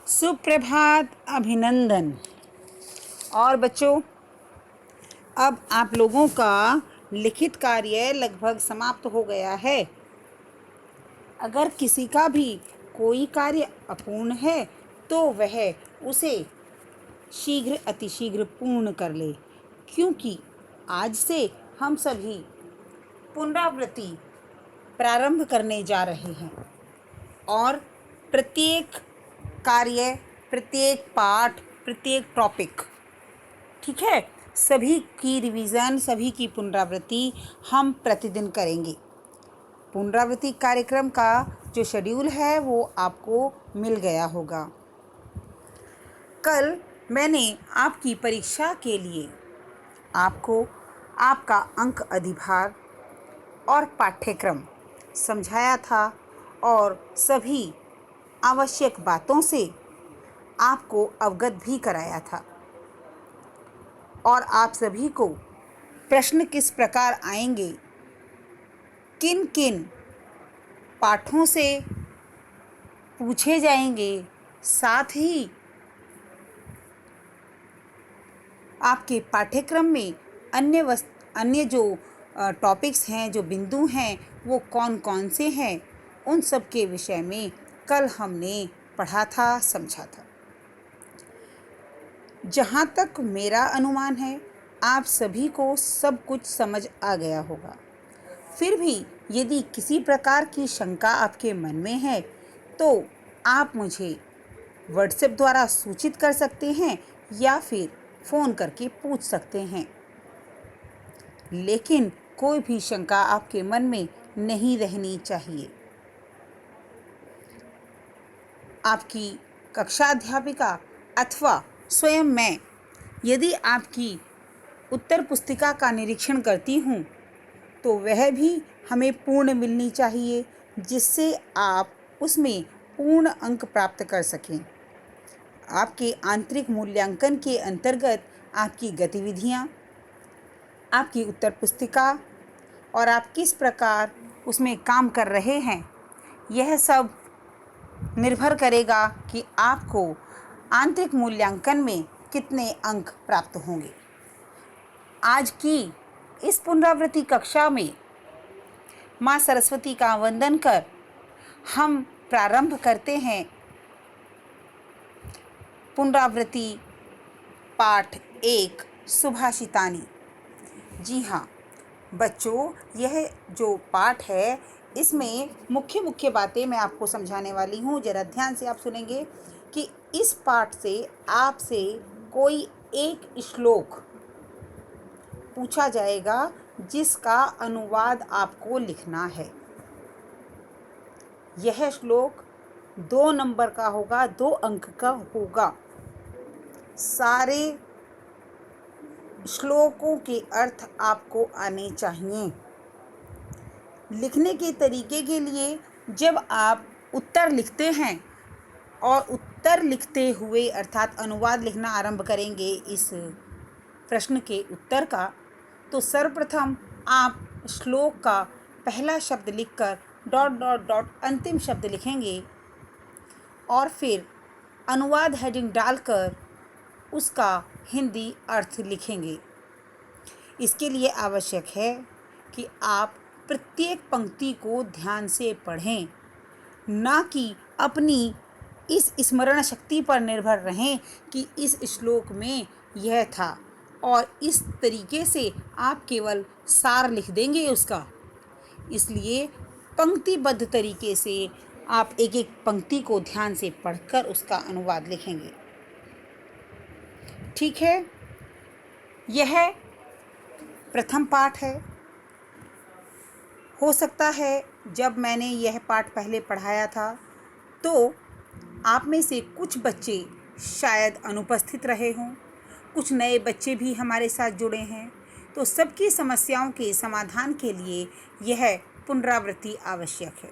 सुप्रभात, अभिनंदन। और बच्चों, अब आप लोगों का लिखित कार्य लगभग समाप्त हो गया है। अगर किसी का भी कोई कार्य अपूर्ण है तो वह उसे शीघ्र अतिशीघ्र पूर्ण कर ले, क्योंकि आज से हम सभी पुनरावृत्ति प्रारंभ करने जा रहे हैं और प्रत्येक कार्य, प्रत्येक पाठ, प्रत्येक टॉपिक, ठीक है, सभी की रिवीजन, सभी की पुनरावृत्ति हम प्रतिदिन करेंगे। पुनरावृत्ति कार्यक्रम का जो शेड्यूल है वो आपको मिल गया होगा। कल मैंने आपकी परीक्षा के लिए आपको आपका अंक अधिभार और पाठ्यक्रम समझाया था और सभी आवश्यक बातों से आपको अवगत भी कराया था। और आप सभी को प्रश्न किस प्रकार आएंगे, किन किन पाठों से पूछे जाएंगे, साथ ही आपके पाठ्यक्रम में अन्य जो टॉपिक्स हैं, जो बिंदु हैं, वो कौन कौन से हैं, उन सब के विषय में कल हमने पढ़ा था, समझा था। जहाँ तक मेरा अनुमान है, आप सभी को सब कुछ समझ आ गया होगा। फिर भी यदि किसी प्रकार की शंका आपके मन में है तो आप मुझे व्हाट्सएप द्वारा सूचित कर सकते हैं या फिर फ़ोन करके पूछ सकते हैं। लेकिन कोई भी शंका आपके मन में नहीं रहनी चाहिए। आपकी कक्षा अध्यापिका अथवा स्वयं मैं यदि आपकी उत्तर पुस्तिका का निरीक्षण करती हूँ तो वह भी हमें पूर्ण मिलनी चाहिए, जिससे आप उसमें पूर्ण अंक प्राप्त कर सकें। आपके आंतरिक मूल्यांकन के अंतर्गत आपकी गतिविधियाँ, आपकी उत्तर पुस्तिका और आप किस प्रकार उसमें काम कर रहे हैं, यह सब निर्भर करेगा कि आपको आंतरिक मूल्यांकन में कितने अंक प्राप्त होंगे। आज की इस पुनरावृत्ति कक्षा में माँ सरस्वती का वंदन कर हम प्रारंभ करते हैं पुनरावृत्ति पाठ 1 सुभाषितानि। जी हाँ बच्चों, यह जो पाठ है इसमें मुख्य बातें मैं आपको समझाने वाली हूँ। जरा ध्यान से आप सुनेंगे कि इस पाठ से आपसे कोई एक श्लोक पूछा जाएगा जिसका अनुवाद आपको लिखना है। यह श्लोक 2 नंबर का होगा, 2 अंक का होगा। सारे श्लोकों के अर्थ आपको आने चाहिए। लिखने के तरीके के लिए जब आप उत्तर लिखते हैं और उत्तर लिखते हुए अर्थात अनुवाद लिखना आरंभ करेंगे इस प्रश्न के उत्तर का, तो सर्वप्रथम आप श्लोक का पहला शब्द लिखकर ... अंतिम शब्द लिखेंगे और फिर अनुवाद हेडिंग डालकर उसका हिंदी अर्थ लिखेंगे। इसके लिए आवश्यक है कि आप प्रत्येक पंक्ति को ध्यान से पढ़ें, ना कि अपनी इस स्मरण शक्ति पर निर्भर रहें कि इस श्लोक में यह था और इस तरीके से आप केवल सार लिख देंगे उसका। इसलिए पंक्तिबद्ध तरीके से आप एक एक पंक्ति को ध्यान से पढ़कर उसका अनुवाद लिखेंगे। ठीक है, यह प्रथम पाठ है। हो सकता है जब मैंने यह पाठ पहले पढ़ाया था तो आप में से कुछ बच्चे शायद अनुपस्थित रहे हों, कुछ नए बच्चे भी हमारे साथ जुड़े हैं, तो सबकी समस्याओं के समाधान के लिए यह पुनरावृत्ति आवश्यक है।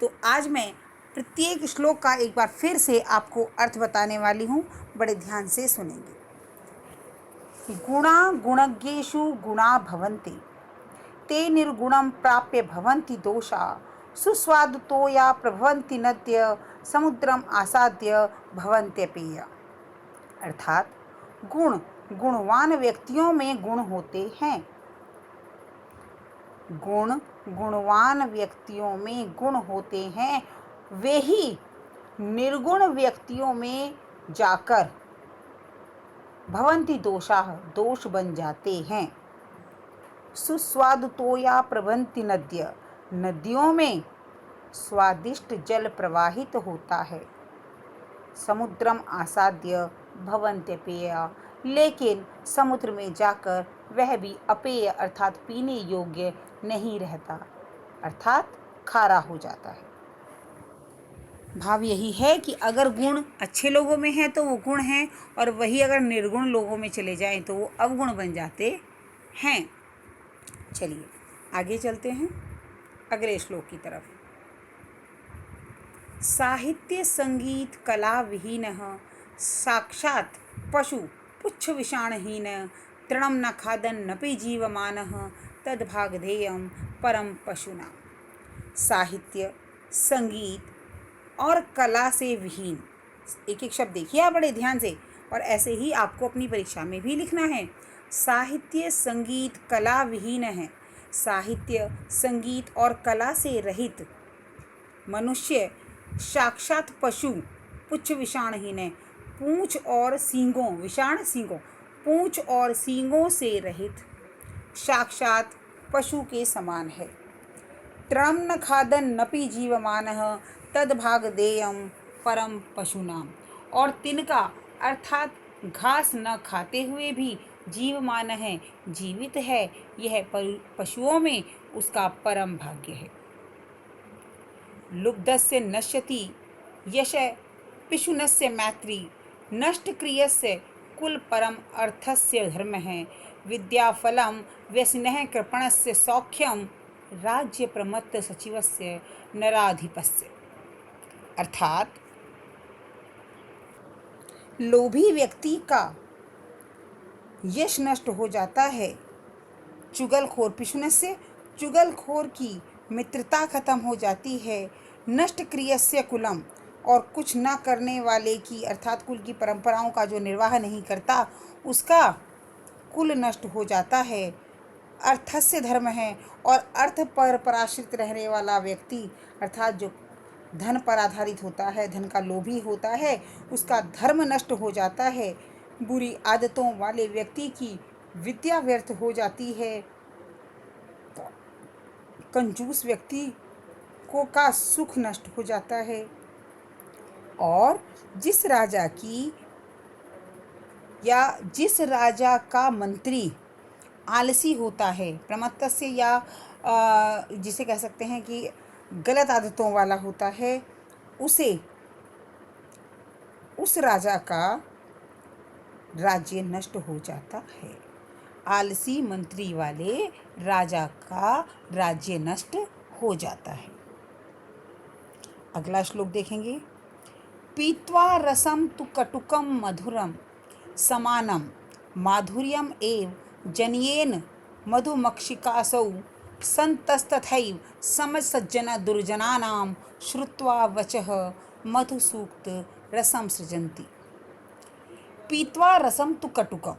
तो आज मैं प्रत्येक श्लोक का एक बार फिर से आपको अर्थ बताने वाली हूँ, बड़े ध्यान से सुनेंगे। गुणा गुणज्ञेषु गुणा भवन्ति, ते निर्गुणं प्राप्य भवन्ति दोषा, सुस्वादुतो या प्रभवन्ति नद्य, समुद्रम आसाद्य भवन्त्यपेय। अर्थात गुणवान व्यक्तियों में गुण होते हैं। गुणवान व्यक्तियों में गुण होते हैं, वे ही निर्गुण व्यक्तियों में जाकर भवन्ति दोषाः दोष बन जाते हैं। सुस्वादुतोया प्रभन्ति नद्य, नदियों में स्वादिष्ट जल प्रवाहित होता है। समुद्रम आसाद्य भवन्त्यपेय, लेकिन समुद्र में जाकर वह भी अपेय अर्थात पीने योग्य नहीं रहता, अर्थात खारा हो जाता है। भाव यही है कि अगर गुण अच्छे लोगों में है तो वो गुण हैं, और वही अगर निर्गुण लोगों में चले जाएं तो वो अवगुण बन जाते हैं। चलिए आगे चलते हैं अगले श्लोक की तरफ। साहित्य संगीत कला विहीनः साक्षात् पशु पुच्छ विषाणहीन तृणं न खादन् नपि जीवमानः तद्भागधेयं परम पशुना। साहित्य, संगीत और कला से विहीन, एक एक शब्द देखिए आप बड़े ध्यान से, और ऐसे ही आपको अपनी परीक्षा में भी लिखना है। साहित्य, संगीत, कला विहीन है। साहित्य, संगीत और कला से रहित मनुष्य साक्षात पशु पुच्छ विषाणहीन है, पूंछ और सींगों, विषाण सींगों, पूंछ और सींगों से रहित साक्षात पशु के समान है। तृणं न खादन् नपि जीवमानः तद्भागधेयं परम पशुनाम। और तिनका अर्थात घास न खाते हुए भी जीवमान है, जीवित है, यह पशुओं में उसका परम भाग्य है। लुब्धस्य नश्यति यश पिशुनस्य मैत्री नष्टक्रियस्य कुल परम अर्थस्य धर्म है। विद्याफलं व्यसनः कृपणस्य सौख्यम राज्य प्रमत्त सचिवस्य नराधिपस्य। अर्थात लोभी व्यक्ति का यश नष्ट हो जाता है। चुगलखोर पिशुनस्य, चुगलखोर की मित्रता खत्म हो जाती है। नष्ट क्रियस्य कुलम, और कुछ न करने वाले की अर्थात कुल की परंपराओं का जो निर्वाह नहीं करता उसका कुल नष्ट हो जाता है। अर्थस्य धर्म है, और अर्थ पर पराश्रित रहने वाला व्यक्ति अर्थात जो धन पर आधारित होता है, धन का लोभी होता है, उसका धर्म नष्ट हो जाता है। बुरी आदतों वाले व्यक्ति की विद्या व्यर्थ हो जाती है। कंजूस व्यक्ति को का सुख नष्ट हो जाता है। और जिस राजा का मंत्री आलसी होता है, प्रमत्तस्य या जिसे कह सकते हैं कि गलत आदतों वाला होता है, उस राजा का राज्य नष्ट हो जाता है। आलसी मंत्री वाले राजा का राज्य नष्ट हो जाता है। अगला श्लोक देखेंगे। पीत्वा रसम तु कटुकम मधुरम समानम माधुर्यम एव जनियेन मधुमक्षिकासौ संतस्तथैव समसज्जन दुर्जनानां श्रुत्वा वचः मधुसूक्त रसम सृजन्ति। पीत्वा रसम तु कटुकम,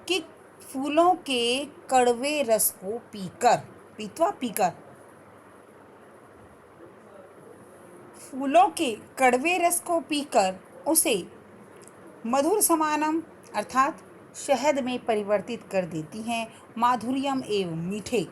कि फूलों के कड़वे रस को पीकर, पीत्वा पीकर, फूलों के कड़वे रस को पीकर उसे मधुर समानम अर्थात शहद में परिवर्तित कर देती हैं। माधुर्यम एवं मीठे,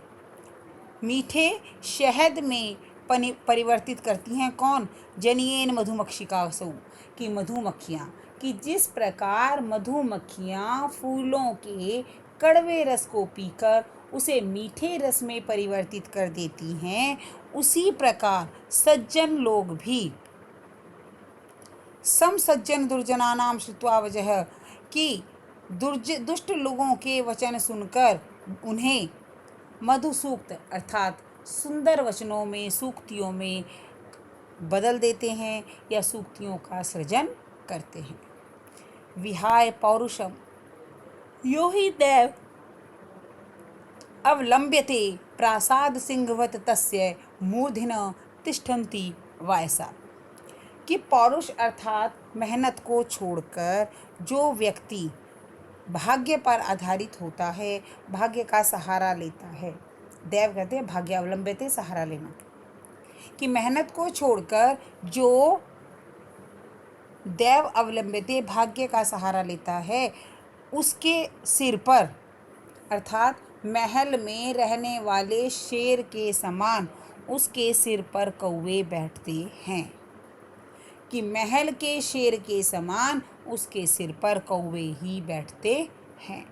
मीठे शहद में परिवर्तित करती हैं। कौन? जनियेन मधुमक्षिकासु, की मधुमक्खियाँ, कि जिस प्रकार मधुमक्खियाँ फूलों के कड़वे रस को पीकर उसे मीठे रस में परिवर्तित कर देती हैं, उसी प्रकार सज्जन लोग भी समसज्जन दुर्जनानाम श्रुत्वा वजह, कि दुष्ट लोगों के वचन सुनकर उन्हें मधुसूक्त अर्थात सुंदर वचनों में, सूक्तियों में बदल देते हैं या सूक्तियों का सृजन करते हैं। विहाय पौरुषम यो हि दैव अवलंब्यते प्रासाद सिंहवत तस्य मूर्धिन तिष्ठन्ति वायसा। कि पौरुष अर्थात मेहनत को छोड़कर जो व्यक्ति भाग्य पर आधारित होता है, भाग्य का सहारा लेता है, दैव कहते हैं भाग्यावलंबिते, सहारा लेना, कि मेहनत को छोड़कर जो दैव अवलंबिते भाग्य का सहारा लेता है, उसके सिर पर अर्थात महल में रहने वाले शेर के समान उसके सिर पर कौवे बैठते हैं, कि महल के शेर के समान उसके सिर पर कौवे ही बैठते हैं।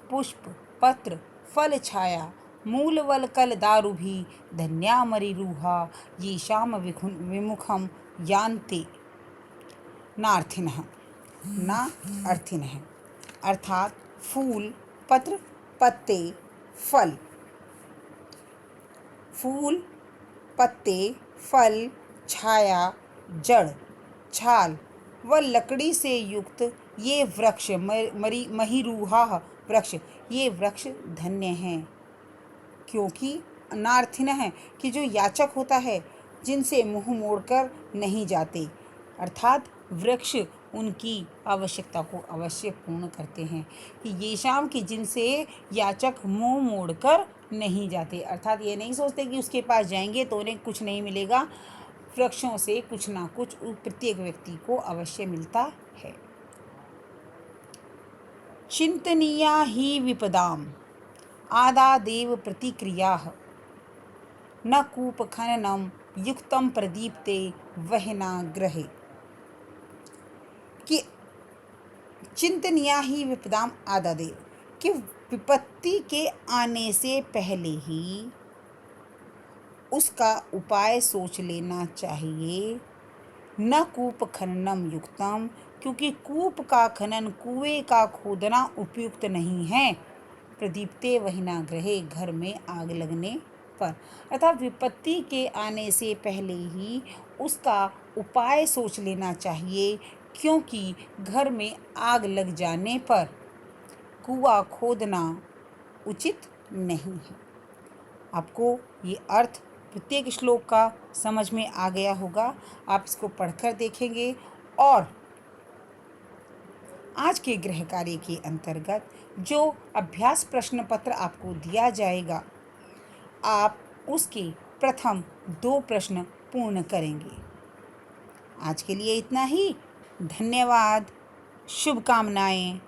पुष्प पत्र फल छाया मूल वलकल दारु भी धन्या मरी रूहा ये शाम विमुखम यान्ते नार्थिनः ना अर्थिनः, अर्थात फूल पत्र पत्ते फल, फूल पत्ते फल छाया जड़ छाल व लकड़ी से युक्त ये वृक्ष महीरूहा वृक्ष, ये वृक्ष धन्य हैं, क्योंकि अनार्थिन है कि जो याचक होता है, जिनसे मुंह मोड़कर नहीं जाते, अर्थात वृक्ष उनकी आवश्यकता को अवश्य पूर्ण करते हैं, कि ये शाम की जिनसे याचक मुंह मोड़कर नहीं जाते, अर्थात ये नहीं सोचते कि उसके पास जाएंगे तो उन्हें कुछ नहीं मिलेगा, वृक्षों से कुछ ना कुछ प्रत्येक व्यक्ति को अवश्य मिलता है। चिंतनीया ही विपदाम आदादेव प्रतिक्रियाः न कूपखननम युक्तम प्रदीप्ते वहना ग्रहे, कि चिंतनीया ही विपदाम आदादेव, कि विपत्ति के आने से पहले ही उसका उपाय सोच लेना चाहिए। न कूप खननम युक्तम, क्योंकि कूप का खनन, कुएं का खोदना उपयुक्त नहीं है। प्रदीप्ते वहिना ग्रहे, घर में आग लगने पर, अर्थात विपत्ति के आने से पहले ही उसका उपाय सोच लेना चाहिए, क्योंकि घर में आग लग जाने पर कुआं खोदना उचित नहीं है। आपको ये अर्थ प्रत्येक श्लोक का समझ में आ गया होगा। आप इसको पढ़कर देखेंगे और आज के गृह कार्य के अंतर्गत जो अभ्यास प्रश्न पत्र आपको दिया जाएगा, आप उसके प्रथम 2 प्रश्न पूर्ण करेंगे। आज के लिए इतना ही। धन्यवाद। शुभकामनाएं।